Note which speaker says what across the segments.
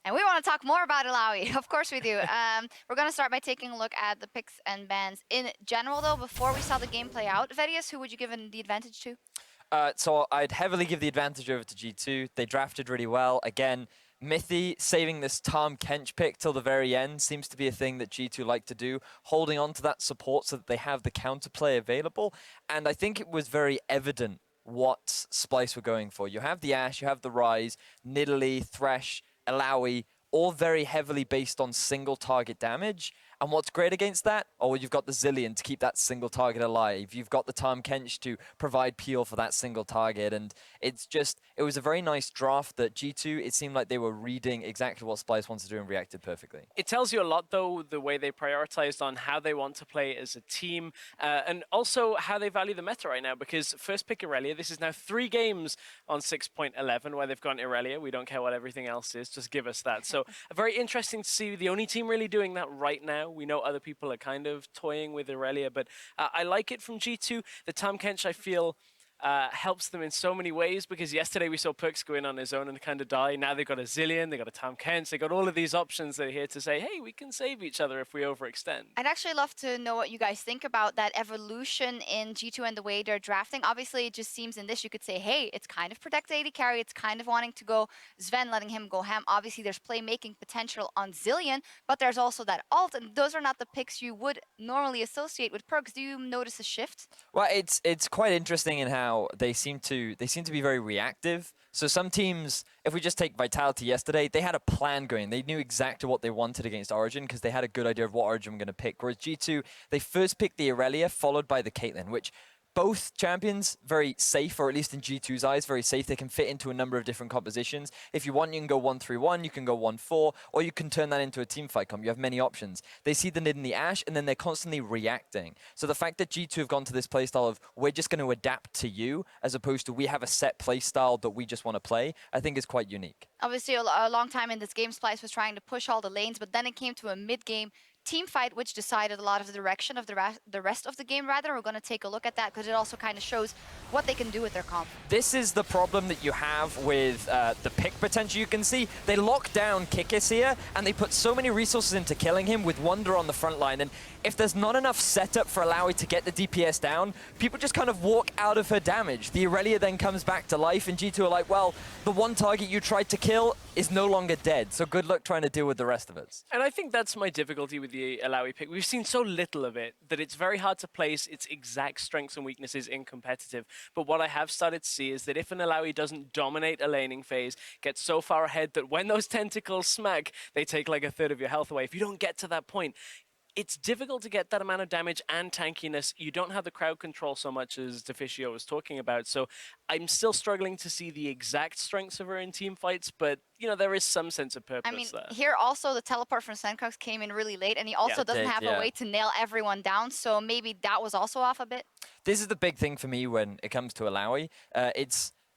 Speaker 1: And we want to talk more about Illaoi. Of course we do. We're going to start by taking a look at the picks and bans in general, though. Before we saw the game play out, Verius, who would you give the advantage to?
Speaker 2: So I'd heavily give the advantage over to G2. They drafted really well. Again, Mithy saving this Tahm Kench pick till the very end seems to be a thing that G2 like to do, holding on to that support so that they have the counterplay available. And I think it was very evident what Splyce were going for. You have the Ashe, you have the Ryze, Nidalee, Thresh, Illaoi, all very heavily based on single target damage. And what's great against that? Oh, well, you've got the Zilean to keep that single target alive. You've got the Tahm Kench to provide peel for that single target. And it's just, it was a very nice draft that G2, it seemed like they were reading exactly what Splyce wants to do and reacted perfectly.
Speaker 3: It tells you a lot, though, the way they prioritized on how they want to play as a team, and also how they value the meta right now, because first pick Irelia, this is now 3 games on 6.11 where they've gone Irelia. We don't care what everything else is, just give us that. So very interesting to see the only team really doing that right now. We know other people are kind of toying with Irelia, but I like it from G2. The Tahm Kench, I feel, helps them in so many ways, because yesterday we saw Perkz go in on his own and kind of die. Now they've got a Zilean, they've got a Tahm Kench, they've got all of these options that are here to say, hey, we can save each other if we overextend.
Speaker 1: I'd actually love to know what you guys think about that evolution in G2 and the way they're drafting. Obviously, it just seems in this you could say, hey, it's kind of protect AD carry, it's kind of wanting to go Zven, letting him go ham. Obviously, there's playmaking potential on Zilean, but there's also that ult, and those are not the picks you would normally associate with Perkz. Do you notice a shift?
Speaker 2: Well, it's quite interesting in how they seem to be very reactive. So some teams, if we just take Vitality yesterday, they had a plan going. They knew exactly what they wanted against Origin because they had a good idea of what Origin were going to pick. Whereas G2, they first picked the Irelia, followed by the Caitlyn, which both champions, very safe, or at least in G2's eyes, very safe. They can fit into a number of different compositions. If you want, you can go 1-3-1, you can go 1-4, or you can turn that into a teamfight comp. You have many options. They see the Nid and the Ashe, and then they're constantly reacting. So the fact that G2 have gone to this playstyle of, we're just going to adapt to you, as opposed to we have a set playstyle that we just want to play, I think is quite unique.
Speaker 1: Obviously, a long time in this game, Splyce was trying to push all the lanes, but then it came to a mid-game team fight, which decided a lot of the direction of the rest of the game, rather. We're going to take a look at that because it also kind of shows what they can do with their comp.
Speaker 2: This is the problem that you have with the pick potential. You can see they lock down Kikis here, and they put so many resources into killing him with Wunder on the front line. And if there's not enough setup for Illaoi to get the DPS down, people just kind of walk out of her damage. The Irelia then comes back to life, and G2 are like, well, the one target you tried to kill is no longer dead, so good luck trying to deal with the rest of us.
Speaker 3: And I think that's my difficulty with the Illaoi pick. We've seen so little of it that it's very hard to place its exact strengths and weaknesses in competitive. But what I have started to see is that if an Illaoi doesn't dominate a laning phase, get so far ahead that when those tentacles smack, they take like a third of your health away. If you don't get to that point, it's difficult to get that amount of damage and tankiness. You don't have the crowd control so much as Deficio was talking about. So I'm still struggling to see the exact strengths of her in team fights, but you know, there is some sense of purpose there.
Speaker 1: Here also the teleport from Sencux came in really late, and he also doesn't have a way to nail everyone down, so maybe that was also off a bit.
Speaker 2: This is the big thing for me when it comes to Illaoi.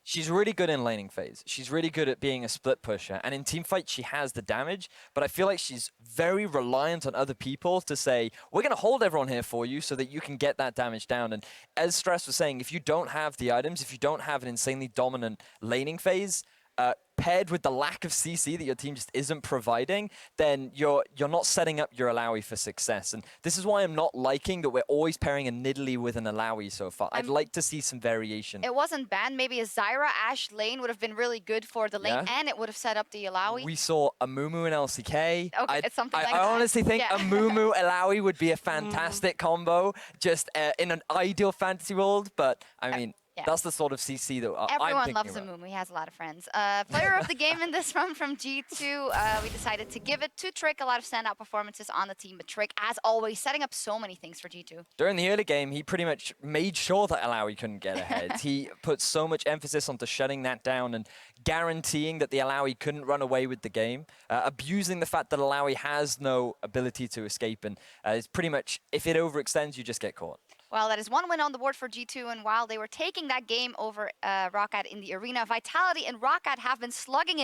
Speaker 2: She's really good in laning phase. She's really good at being a split pusher. And in teamfight, she has the damage. But I feel like she's very reliant on other people to say, we're going to hold everyone here for you so that you can get that damage down. And as Stress was saying, if you don't have the items, if you don't have an insanely dominant laning phase, paired with the lack of CC that your team just isn't providing, then you're not setting up your Illaoi for success. And this is why I'm not liking that we're always pairing a Nidalee with an Illaoi so far. I'd like to see some variation.
Speaker 1: It wasn't bad. Maybe a Zyra Ashe lane would have been really good for the lane, and it would have set up the Illaoi.
Speaker 2: We saw a Mumu and LCK.
Speaker 1: Okay, it's something like that.
Speaker 2: I honestly think a Mumu Illaoi would be a fantastic combo, just in an ideal fantasy world. But I mean, that's the sort of CC that
Speaker 1: everyone loves a Mumu. He has a lot of friends. Player of the game in this run from G2, we decided to give it to Trick. A lot of standout performances on the team, but Trick, as always, setting up so many things for G2.
Speaker 2: During the early game, he pretty much made sure that Illaoi couldn't get ahead. He put so much emphasis onto shutting that down and guaranteeing that the Illaoi couldn't run away with the game, abusing the fact that Illaoi has no ability to escape, and it's pretty much, if it overextends, you just get caught.
Speaker 1: Well, that is one win on the board for G2, and while they were taking that game over Roccat in the arena, Vitality and Roccat have been slugging it